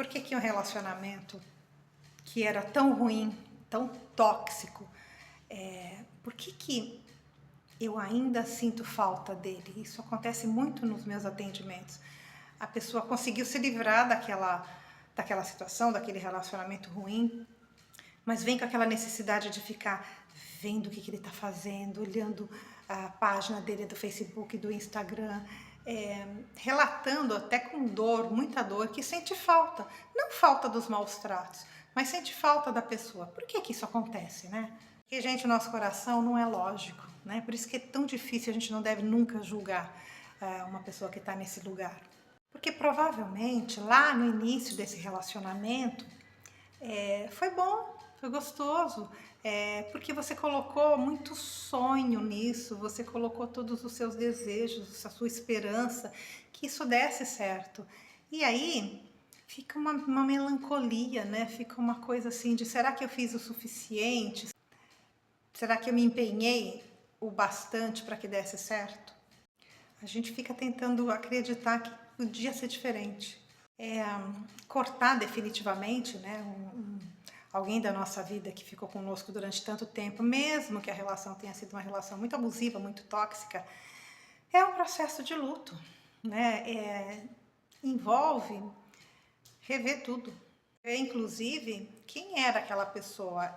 Por que que um relacionamento que era tão ruim, tão tóxico, por que que eu ainda sinto falta dele? Isso acontece muito nos meus atendimentos. A pessoa conseguiu se livrar daquela situação, daquele relacionamento ruim, mas vem com aquela necessidade de ficar vendo o que ele está fazendo, olhando a página dele do Facebook, do Instagram, relatando até com dor, muita dor, que sente falta. Não falta dos maus tratos, mas sente falta da pessoa. Por que que isso acontece, né? Porque, gente, o nosso coração não é lógico, né? Por isso que é tão difícil, a gente não deve nunca julgar uma pessoa que está nesse lugar. Porque provavelmente lá no início desse relacionamento foi bom, foi gostoso, porque você colocou muito sonho nisso, você colocou todos os seus desejos, a sua esperança, que isso desse certo. E aí fica uma melancolia, né? Fica uma coisa assim de será que eu fiz o suficiente? Será que eu me empenhei o bastante para que desse certo? A gente fica tentando acreditar que podia ser diferente. Cortar definitivamente, né, alguém da nossa vida que ficou conosco durante tanto tempo, mesmo que a relação tenha sido uma relação muito abusiva, muito tóxica, é um processo de luto, né? Envolve rever tudo. Inclusive, quem era aquela pessoa?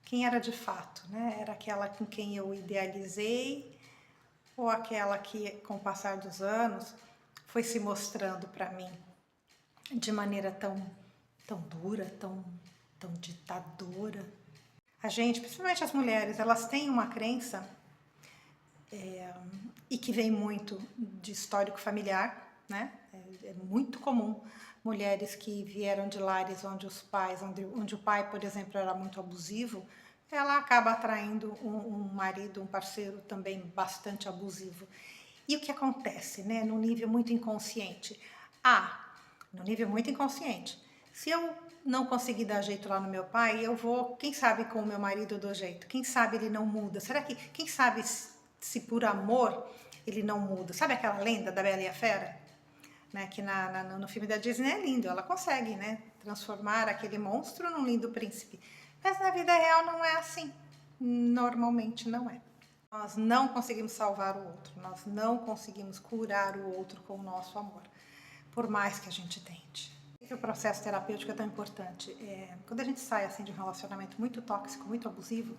Quem era de fato, né? Era aquela com quem eu idealizei ou aquela que, com o passar dos anos, foi se mostrando para mim de maneira tão dura, tão ditadora? A gente, principalmente as mulheres, elas têm uma crença e que vem muito de histórico familiar, né? É muito comum mulheres que vieram de lares onde onde o pai, por exemplo, era muito abusivo, ela acaba atraindo um marido, um parceiro também bastante abusivo. E o que acontece, né? No nível muito inconsciente. No nível muito inconsciente. Se eu não conseguir dar jeito lá no meu pai, eu vou, quem sabe com o meu marido eu dou jeito? Quem sabe ele não muda? Será que, quem sabe se por amor ele não muda? Sabe aquela lenda da Bela e a Fera? Né, que no filme da Disney é lindo, ela consegue, né, transformar aquele monstro num lindo príncipe. Mas na vida real não é assim. Normalmente não é. Nós não conseguimos salvar o outro, nós não conseguimos curar o outro com o nosso amor, por mais que a gente tente. Por que o processo terapêutico é tão importante? Quando a gente sai assim de um relacionamento muito tóxico, muito abusivo,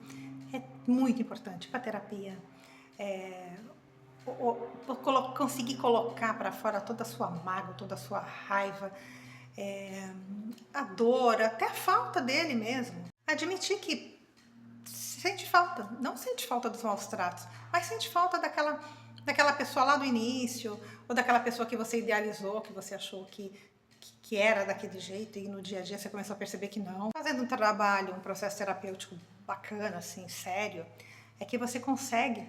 é muito importante para a terapia. Conseguir colocar para fora toda a sua mágoa, toda a sua raiva, a dor, até a falta dele mesmo. Admitir que sente falta, não sente falta dos maus tratos, mas sente falta daquela pessoa lá do início, ou daquela pessoa que você idealizou, que você achou que era daquele jeito, e no dia a dia você começou a perceber que não. Fazendo um trabalho, um processo terapêutico bacana, assim, sério, é que você consegue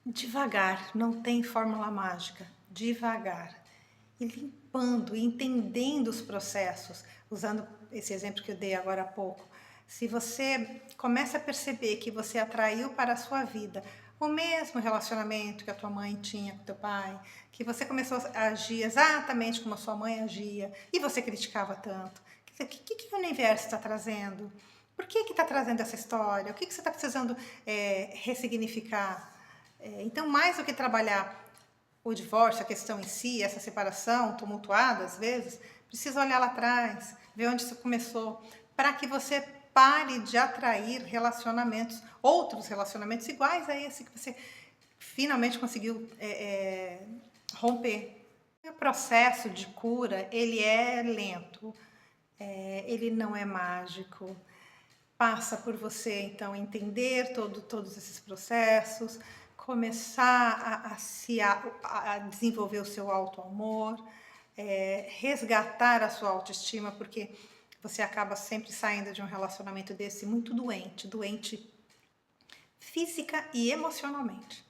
devagar, não tem fórmula mágica, devagar, e limpando, e entendendo os processos, usando esse exemplo que eu dei agora há pouco. Se você começa a perceber que você atraiu para a sua vida o mesmo relacionamento que a tua mãe tinha com teu pai, que você começou a agir exatamente como a sua mãe agia, e você criticava tanto, o que o universo está trazendo? Por que está trazendo essa história? O que você está precisando ressignificar? Então, mais do que trabalhar o divórcio, a questão em si, essa separação tumultuada às vezes, precisa olhar lá atrás, ver onde isso começou, para que você pare de atrair relacionamentos, outros relacionamentos iguais a esse que você finalmente conseguiu romper. O processo de cura, ele é lento, ele não é mágico. Passa por você, então, entender todos esses processos, começar a desenvolver o seu auto-amor, resgatar a sua autoestima, porque você acaba sempre saindo de um relacionamento desse muito doente física e emocionalmente.